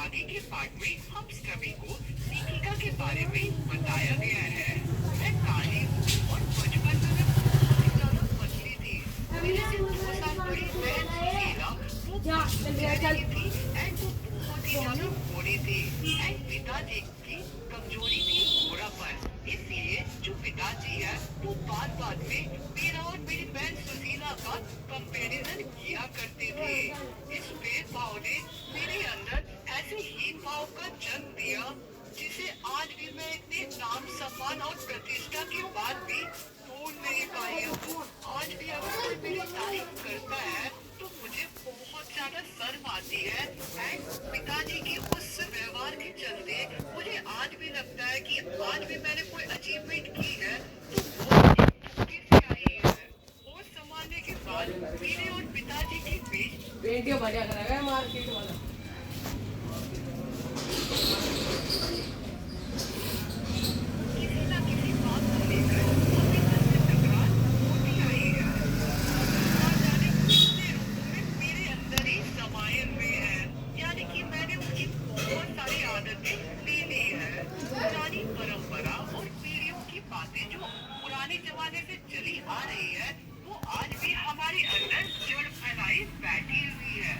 आगे के पार्ट में हम सभी को लेखिका के बारे में बताया गया है। मैं काली हूँ और बचपन में मैं बहुत ही ज्यादा पतली थी। मेरे से 2 साल बड़ी बहन सुशीला वो चेहरे की थी एंड वो बहुत ही ज्यादा गोरी थी एंड पिताजी की कमजोरी थी गोरापन। इसलिए जो पिताजी है वो बात बात में मेरा और मेरी बहन सुशीला का कंपैरिजन किया करते थे। इस भेदभाव ने मेरे अंदर ऐसे ही भाव का जन्म दिया जिसे आज भी मैं इतने नाम सम्मान और प्रतिष्ठा के बाद भी भूल नहीं पाई हूँ। आज भी अगर कोई मेरी तारीफ करता है तो मुझे बहुत ज्यादा शर्म आती है एंड पिताजी की उस व्यवहार के चलते मुझे आज भी लगता है कि आज भी मैंने कोई अचीवमेंट की है तो वो धक्के से आई है। और संभालने के बाद मेरे और पिताजी के बीच वीडियो बढ़िया करेगा मार्केट वाला। किसी ना किसी बात को लेकर हमेशा से टकरार होती आई है। ना जाने कितने रूपों में मेरे अंदर ही समाये हुए हैं। यानी कि मैंने उनकी बहुत सारी आदतें ले ली है। पुरानी परंपरा और पीढ़ियों की बातें जो पुराने जमाने से चली आ रही है वो आज भी हमारे अंदर जड़ फैलाई बैठी हुई है।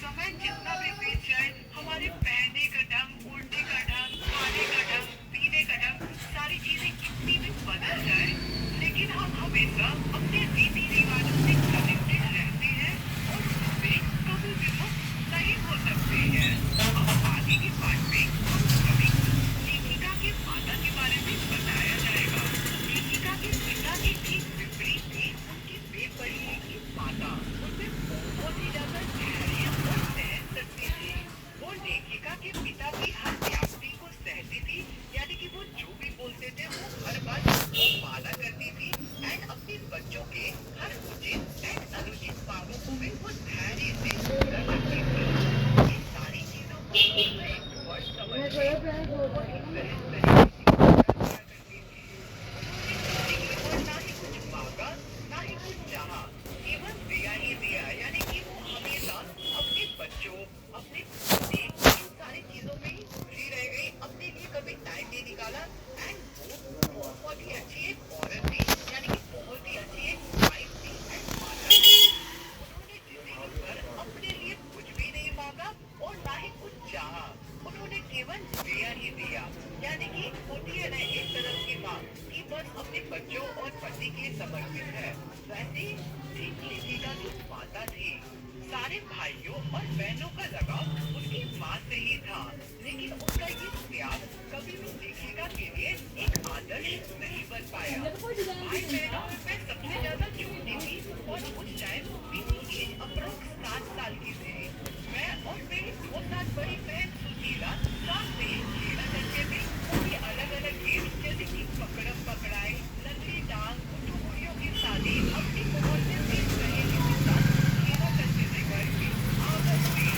समय जितना भी बीत जाए हमारे पहनने का ढंग, उड़ने का ढंग, खाने का ढंग, पीने का ढंग, सारी चीजें कितनी भी बदल जाए लेकिन हम हमेशा अपने रीति रिवाजों से कनेक्टेड रहते हैं और उससे कभी भी मुक्त नहीं हो सकते हैं। अब आगे के पार्ट में हम सभी को लेखिका के माता के बारे में बताया जाएगा। लेखिका के पिता के ठीक विपरीत थी उनकी बेपड़ी की माता। उनमें बहुत ही ज्यादा धैर्य और सहन शक्ति थी। वो लेखिका के पिता की हर व्याप्ति को सहती थी। यानी कि वो जो भी बोलते थे वो हर बात वो माना करती थी एंड अपने बच्चों के हर उचित एंड अनुचित बातों को भी वो धैर्य से पूरा करती थी। ये सारी चीजों को वो एक वर्ड समझ के बहुत ही सहज तरीके से पूरा किया करती थी। उन्होंने जिंदगी पर ना ही कुछ मांगा ना ही कुछ चाहा, केवल दिया ही दिया। यानी कि वो हमेशा अपने बच्चों, अपने पति, इन सारी चीजों में ही घुसी रह गई, अपने लिए कभी टाइम नहीं निकाला एंड वो बहुत ही अच्छी एक औरत थी। यानी कि बहुत ही अच्छी एक वाइफ थी एंड माता थी। उन्होंने जिंदगी पर अपने लिए कुछ भी नहीं मांगा और ना ही कुछ चाहा। उन्होंने केवल दिया ही दिया। यानी कि होती है ना एक तरह की माँ कि बस अपने बच्चों और पति के लिए समर्पित है, वैसे ठीक लेखिका की माता थी। सारे भाइयों और बहनों का लगाव उनकी माँ से ही था लेकिन उनका ये त्याग कभी भी लेखिका के लिए एक आदर्श नहीं बन पाया। भाई बहनों में मैं सबसे ज्यादा छोटी थी और उस टाइम मेरी एज अप्रोक्स 7 साल की थी। मैं और मेरी 2 साल बड़ी बहन सुशीला साथ में खेला करते थे। वो भी अलग अलग गेम जैसे कि पकड़म पकड़ाई, लंगड़ी टांग, टुकड़ियों की शादी, अपनी मोहल्ले में सहेलियों के साथ खेला करते थे। घर में आंगन में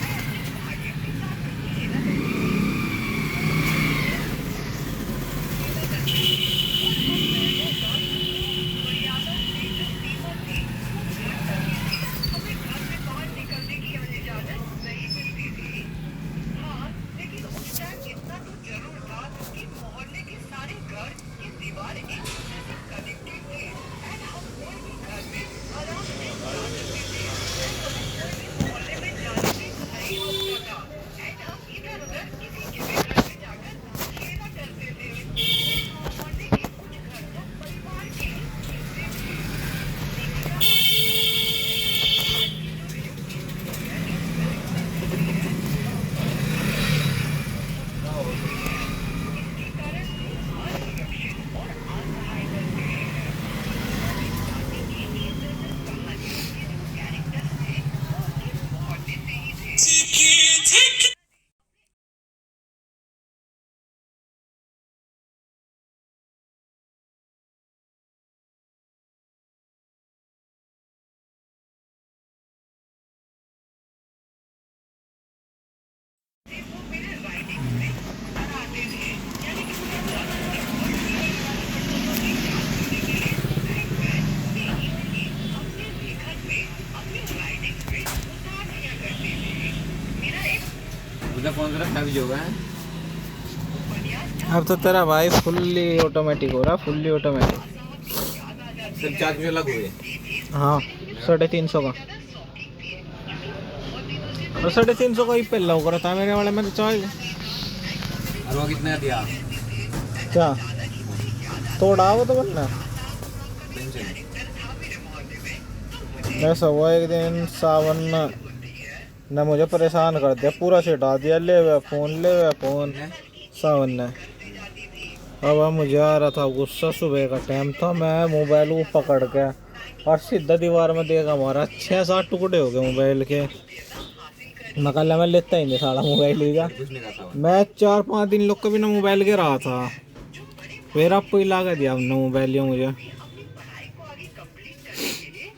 मैं अपने भाइयों के साथ खेला करती थी, खेला करती थी और हम बहनों का मर्यादा से जो सीमा थी वो घट करती थी। हमें घर से बाहर निकलने की इजाजत मतलब फोन जरा 5G होगा है। अब तो तेरा भाई फुल्ली ऑटोमेटिक हो रहा, फुल्ली ऑटोमेटिक। सिर्फ चार्ज भी अलग हुए। हाँ 350 का, और 350 का ही पहला होगा था मेरे वाले में तो चार्ज। और वो कितने का दिया? क्या तोड़ा वो तो बनना टेंशन। ऐसा हुआ एक दिन सावन ने मुझे परेशान कर दिया, पूरा छिटा दिया, ले हुआ फ़ोन सावन ने। अब मुझे आ रहा था गुस्सा, सुबह का टाइम था, मैं मोबाइल को पकड़ के और सीधा दीवार में देखा, मारा 6-7 टुकड़े हो गए मोबाइल के। मकाला मैं लेता ही नहीं सारा मोबाइल लीजा। कुछ नहीं खाता। मैं 4-5 दिन लोग कभी ना मोबाइल के रहा था, फिर आपको ही ला दिया हमने मोबाइल लिया मुझे।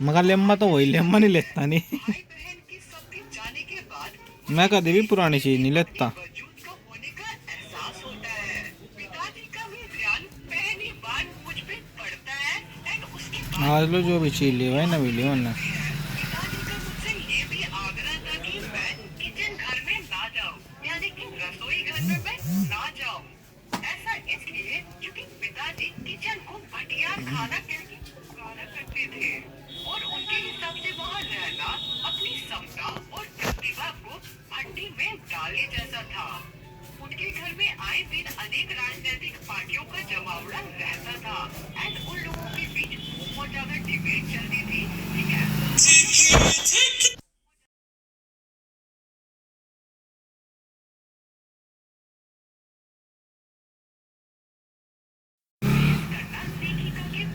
मगर लेम्मा तो वही लेम्मा नहीं लेता नहीं मैं कभी भी पुरानी चीज नहीं लेता। आज लो जो भी चीज ली भाई ना मिली वरना खाना करते थे और उनके हिसाब से वहाँ रहना अपनी समता और प्रतिभा को भट्टी में डाले जैसा था। उनके घर में आए दिन अनेक राजनीतिक पार्टियों का जमावड़ा रहता था एंड उन लोगों के बीच बहुत ज्यादा डिबेट चलती थी, ठीक है।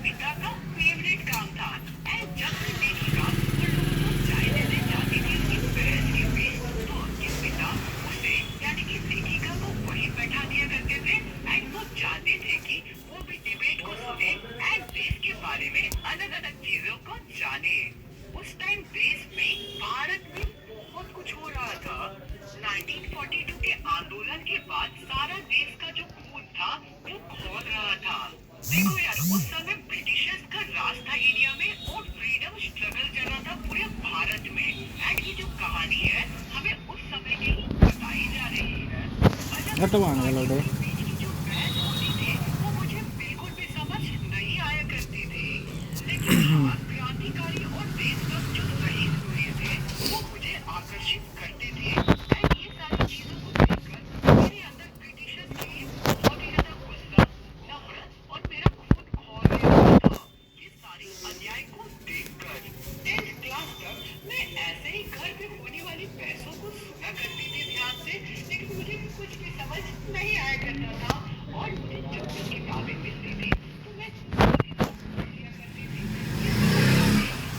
पिता का फेवरेट काम था एंड जब भी लेखिका उन लोगों को चाय देने जाती थी इस बहस के बीच, तो उनके पिता उसे यानी कि लेखिका को वहीं बैठा दिया करते थे एंड वो चाहते थे कि वो भी डिबेट को सुने एंड देश के बारे में अलग अलग चीजों को जाने। उस टाइम देश में भारत में बहुत कुछ हो रहा था। 1942 के आंदोलन के बाद सारा देश का जो खून था वो खौल रहा था। देखो यार, उस समय ब्रिटिशर्स का राज था इंडिया में और फ्रीडम स्ट्रगल चल रहा था पूरे भारत में एंड ये जो कहानी है हमें उस समय की ही बताई जा रही है। हटवाने वाला डे की जो बहस होती थी वो मुझे बिल्कुल भी समझ नहीं आया करती थी, लेकिन हाँ, क्रांतिकारी और देशभक्त जो शहीद हुए थे वो मुझे आकर्षित करते थे एंड ये सारी चीजों को देखकर मेरे अंदर ब्रिटिशर्स के लिए बहुत ही ज्यादा गुस्सा, नफरत और मेरा खून खौल रहा था। ये सारी अन्याय को देखकर 10th क्लास तक मैं ऐसे ही घर पे होने वाली बहसों को सुना करती थी ध्यान से, लेकिन मुझे कुछ भी समझ नहीं आया करता था और मुझे जब भी किताबें मिलती थी तो मैं पढ़ लिया करती थी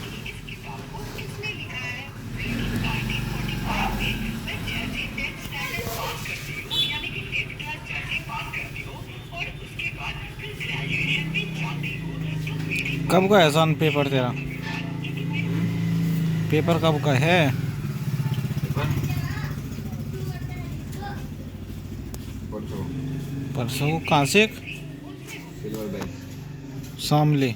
कि इस किताब को किसने लिखा है। लेकिन 1945 में मैं जैसे 10th स्टैंडर्ड पास करती हूँ, यानी कि 10th क्लास जैसे पास करती हूँ और उसके बाद फिर ग्रेजुएशन में जाती हूँ, तो मेरी कब का है सन पेपर तेरा? पेपर कब का है? परसों कहाँ से? Silver bag. शामली।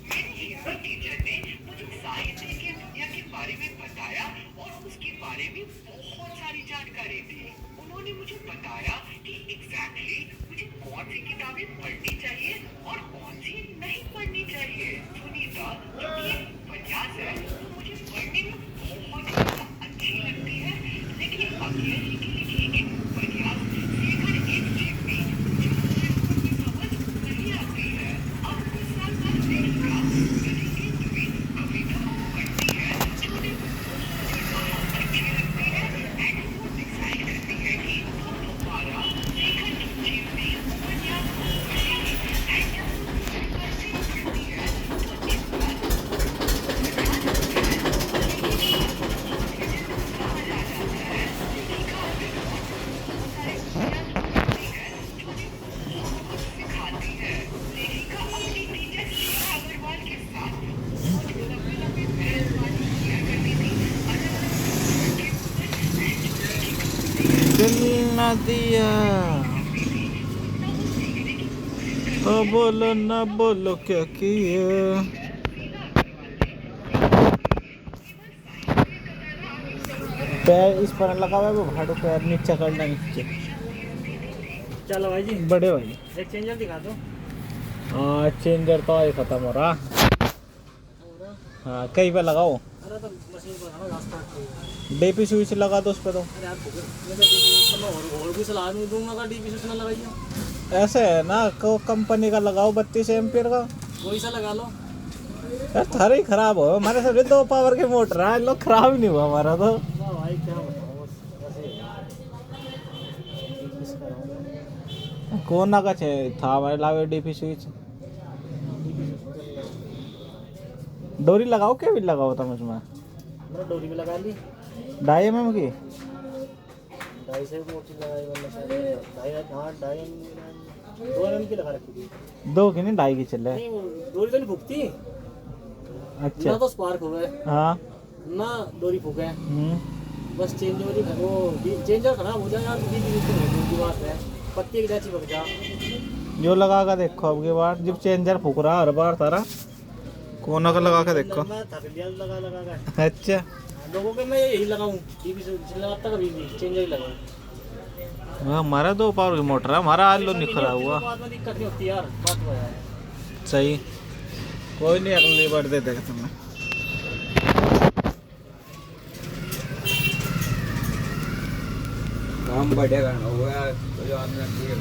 मेरी हिंदी टीचर ने मुझे साहित्य की दुनिया के बारे में बताया और उसके बारे में बहुत सारी जानकारी दी। उन्होंने मुझे बताया कि एग्जैक्टली मुझे कौन सी किताबें पढ़नी चाहिए और कौन सी नहीं पढ़नी चाहिए। सुनीता जो कि एक उपन्यास है वो मुझे पढ़ने में बहुत ही ज्यादा अच्छी लगती है, लेकिन अखिलेश जी की लिखी एक उपन्यास शेखर एक चिट्ठी जो मुझे उनकी समझ नहीं आती है। अब कुछ साल बाद लेखिका गली की जुड़ी कविता को पढ़ती है जो उन्हें बहुत ही ज्यादा अच्छी लगती है एंड वो डिसाइड करती है कि वो दोबारा शेखर की चिट्ठी उपन्यास को पढ़ेगी एंड जब वो दूसरी बार से पढ़ती है तो इस बार समझ आ जाता है। लेखिका फिर बहुत सारे उपन्यास पढ़ती है जो उन्हें बहुत कुछ सिखाती है। लेखिका अपनी टीचर शिखा अग्रवाल के साथ बहुत लंबे लंबे बहसबाजी किया करती थी अलग अलग के ऊपर एंड जो लेखिका दिल ना दिया तो बोलो ना बोलो क्या किए। पैर इस पर लगा हुआ है वो भाड़ू पैर नीचे करना नीचे। चलो भाई जी बड़े भाई एक चेंजर दिखा दो। हाँ चेंजर तो आज खत्म हो रहा। हाँ कहीं पे लगाओ। अरे तो मशीन पर ना रास्ता डीपी स्विच लगा दो उस पर तो। अरे यार मैं तो और भी सलाह नहीं दूंगा का डीपी स्विच ना लगाइए। ऐसे है ना को कंपनी का लगाओ 32 एम्पियर का। कोई सा लगा लो। यार थारे ही खराब हो हमारे सब 2 पावर के मोटर है लोग खराब ही नहीं हुआ हमारा तो। वाह भाई क्या बताओ बस ऐसे कोना का था हमारे लावे डीपी स्विच। डोरी लगाओ क्या भी लगाओ था मुझमें। मैंने डोरी में लगा ली 2.5 mm की। 2.5 से मोटी लगाई मैंने शायद 2.5 हाँ 2.5 2 mm की लगा रखी थी। 2 की नहीं 2.5 की चल रहा है। नहीं वो डोरी तो नहीं फूकती अच्छा ना तो स्पार्क हो गए हाँ। ना डोरी फूके बस चेंज हो रही वो चेंजर खराब हो जाए यार की बात है। पत्ती की जाची बग जा जो लगा कर देखो अब की बार जब चेंजर फूक रहा हर बार सारा कोना का लगा के देखो। मैं थक लिया लगा लगा कर। अच्छा लोगों के मैं यही लगाऊं टीवी से लगाता कभी भी चेंजर ही लगाऊं। हाँ, हमारा 2 पावर की मोटर है हमारा आलू नहीं खराब हुआ। बाद में दिक्कत नहीं होती यार बात हो है। सही कोई नहीं अगली बार दे देगा तुम्हें। काम बढ़िया करना होगा तो जो आदमी रखती है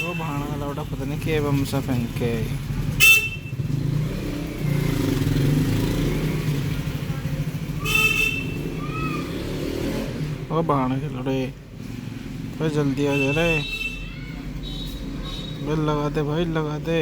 वो भाड़ा लौटा पता नहीं के बम सा फेंक के। वो भाड़ा के लड़े भाई जल्दी आ जा रहे बेल लगा दे भाई लगा दे।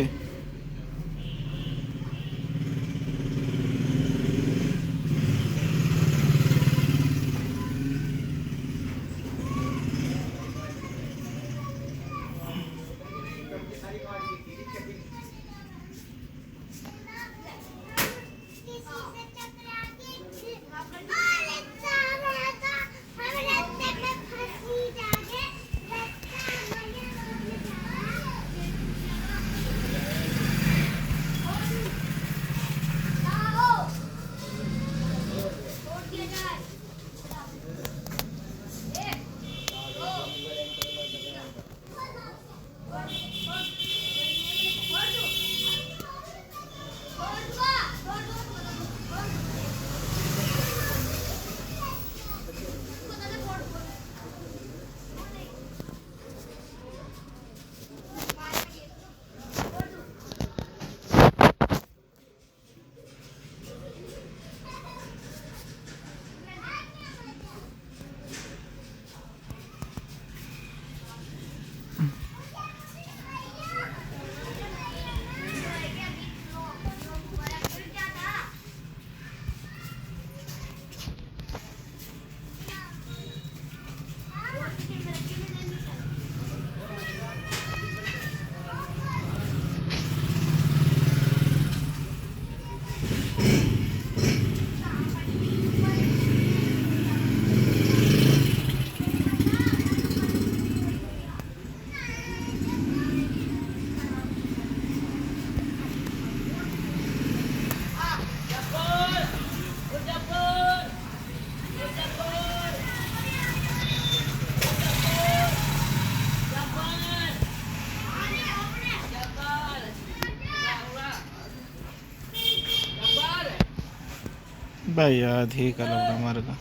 भाई यार ठीक है लौटा मार का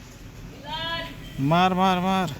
मार मार मार।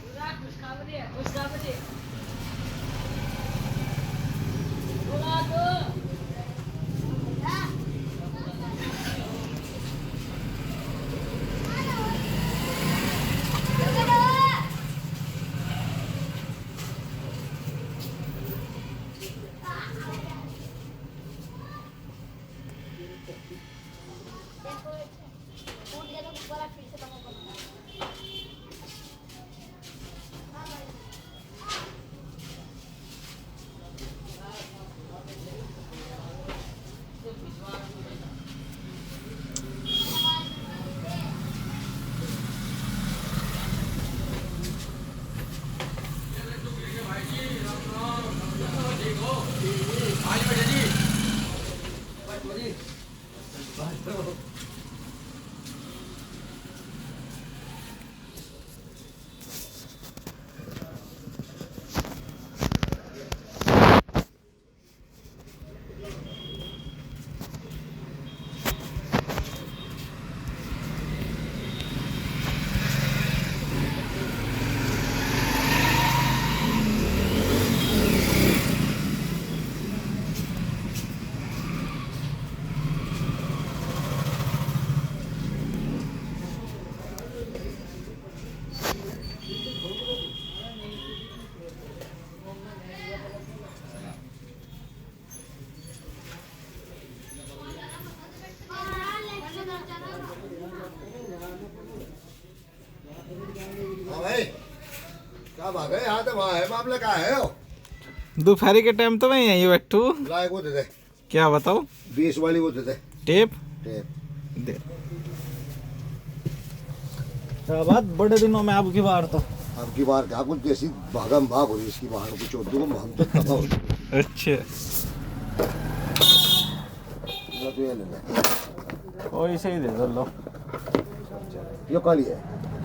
हाँ भाई, क्या भाग गए? यहाँ तो वहाँ है, मामला क्या है? दोपहर के टाइम तो मैं यहीं बैठू। लाए वो दे दे, क्या बताओ? 20 वाली वो दे दे। Tape tape. दे। बात बड़े दिनों में आपकी बार तो अब की बार क्या कुछ जैसी भागम भाग हो रही इसकी बाहर कुछ और दो हम तो तबाह हो गए। अच्छा तो ये ले ले, वही सही दे दो लो। ये काली है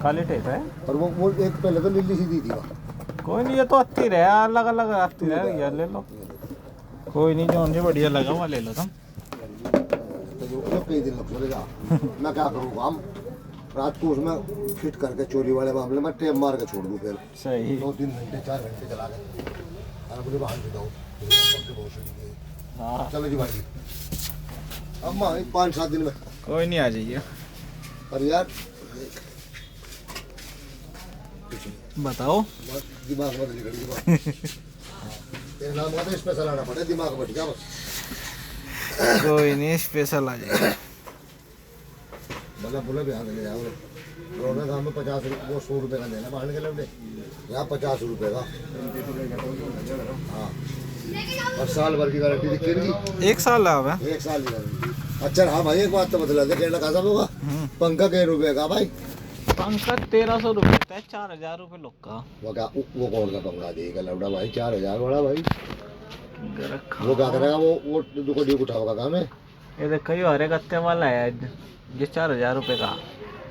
काली टेप है और वो एक पहले तो नीली सी दी थी वहाँ। कोई नहीं, ये तो अत्ती रहे, अलग अलग अत्ती रहे, ये ले लो। कोई नहीं, जो मुझे बढ़िया लगा वो ले लो तुम। तो जो कई दिन लग चलेगा, मैं क्या करूँ काम? रात को उसमें फिट करके चोरी वाले मामले में टेप मार के छोड़ दूँ फिर। सही 2-3 घंटे 4 घंटे चला गए और अपने बाहर भी जाओ। हाँ चलो जी भाई, अब माँ 5-7 दिन में। कोई नहीं, आ जाइए। और यार बताओ। दिमाग बदली घड़ी बात। तेरे नाम का तो स्पेशल आना पड़े, दिमाग बैठ गया बस। कोई नहीं, स्पेशल आ जाएगा। मतलब बोला भी हाँ ले जाओ। रोना गाँव में 50 रुपये, वो 100 रुपये का देना बाहर के लौटे, यहाँ 50 रुपये का। हाँ, और साल भर की गारंटी दिखती है। 1 साल अब है। 1 साल की गारंटी। अच्छा हाँ भाई, एक बात तो बतला दे, कहना कैसा होगा? पंखा के रुपये का भाई? पंखा 1300 रुपये का है, 4000 रुपये लोग का। वो क्या, वो कौन सा पंखा देगा लौटा भाई? 4000 वाला भाई। वो क्या करेगा? वो दुको ड्यूक उठाओगा काम है। ये देखो, ये हरे गत्ते वाला है, ये 4000 रुपये का।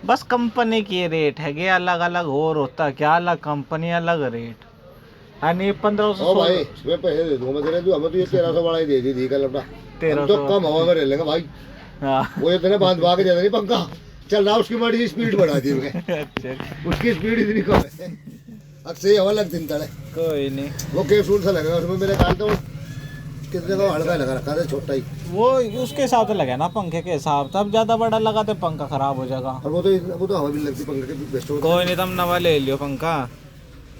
बस कंपनी की रेट है, ये अलग अलग और होता क्या, अलग कंपनी अलग रेट। यानी 1500। भाई इसमें पैसे दे दूंगा मैं तेरे, हमें तो ये 1300 वाला ही दे दी थी लौटा। 1300 तो कम हवा में रह लेंगे भाई। हाँ वो इतने बांध भाग के नहीं पंखा चल रहा, उसकी मर्जी स्पीड बढ़ा दी अच्छा उसकी स्पीड इतनी कम है, अक्सर ही हवा लग दिन तड़े। कोई नहीं, वो कैप्सूल सा लगेगा उसमें, मेरे ख्याल तो कितने का हल्का लगा रखा था, छोटा ही। वो उसके हिसाब से लगे ना, पंखे के हिसाब से। अब ज्यादा बड़ा लगा तो पंखा खराब हो जाएगा। और वो तो हवा भी लगती पंखे के बेस्ट होता कोई नहीं, तुम नवा ले लियो पंखा,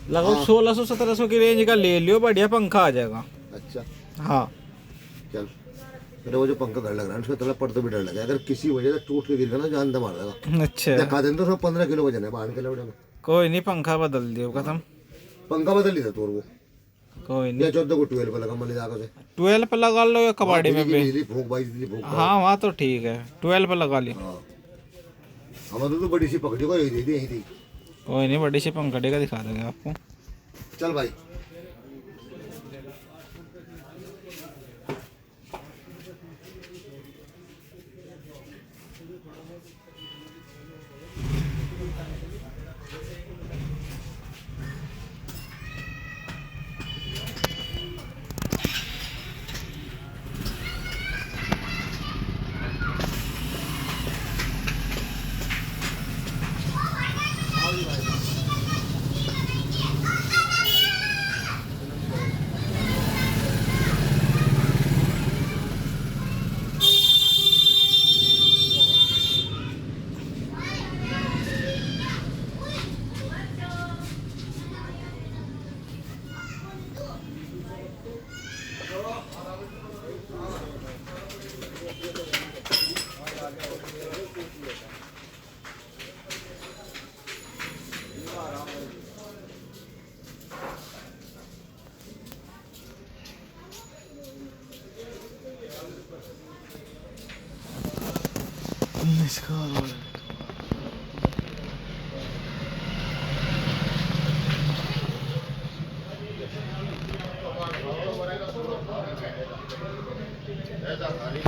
लगभग 1600-1700 की रेंज का ले लियो, बढ़िया पंखा आ जाएगा। अच्छा हाँ चल, मेरे वो जो पंखा घर लग रहा है उसका तला पड़ता भी डर लगा, अगर किसी वजह से टूट के गिर गया ना जान दे मार देगा। अच्छा, देखा दें तो उसमें 15 किलो वजन है बाहर के लौटे में। कोई नहीं, पंखा बदल दियो तुम। पंखा बदल ही था तोर वो, कोई नहीं, या 14 को 12 पे लगा मल्ली जाकर से 12 पे लगा लो या कबाड़ी में भी। बिजली फूंक भाई, बिजली फूंक। हाँ वहाँ तो ठीक है, 12 पे लगा लियो। हाँ, हमें तो बड़ी सी पकड़ी को यही दी, यही थी। कोई नहीं, बड़ी सी पंखड़ी का दिखा देंगे आपको। चल भाई, ऐसा खाली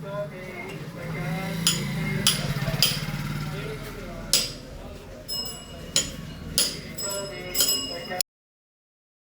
Okay.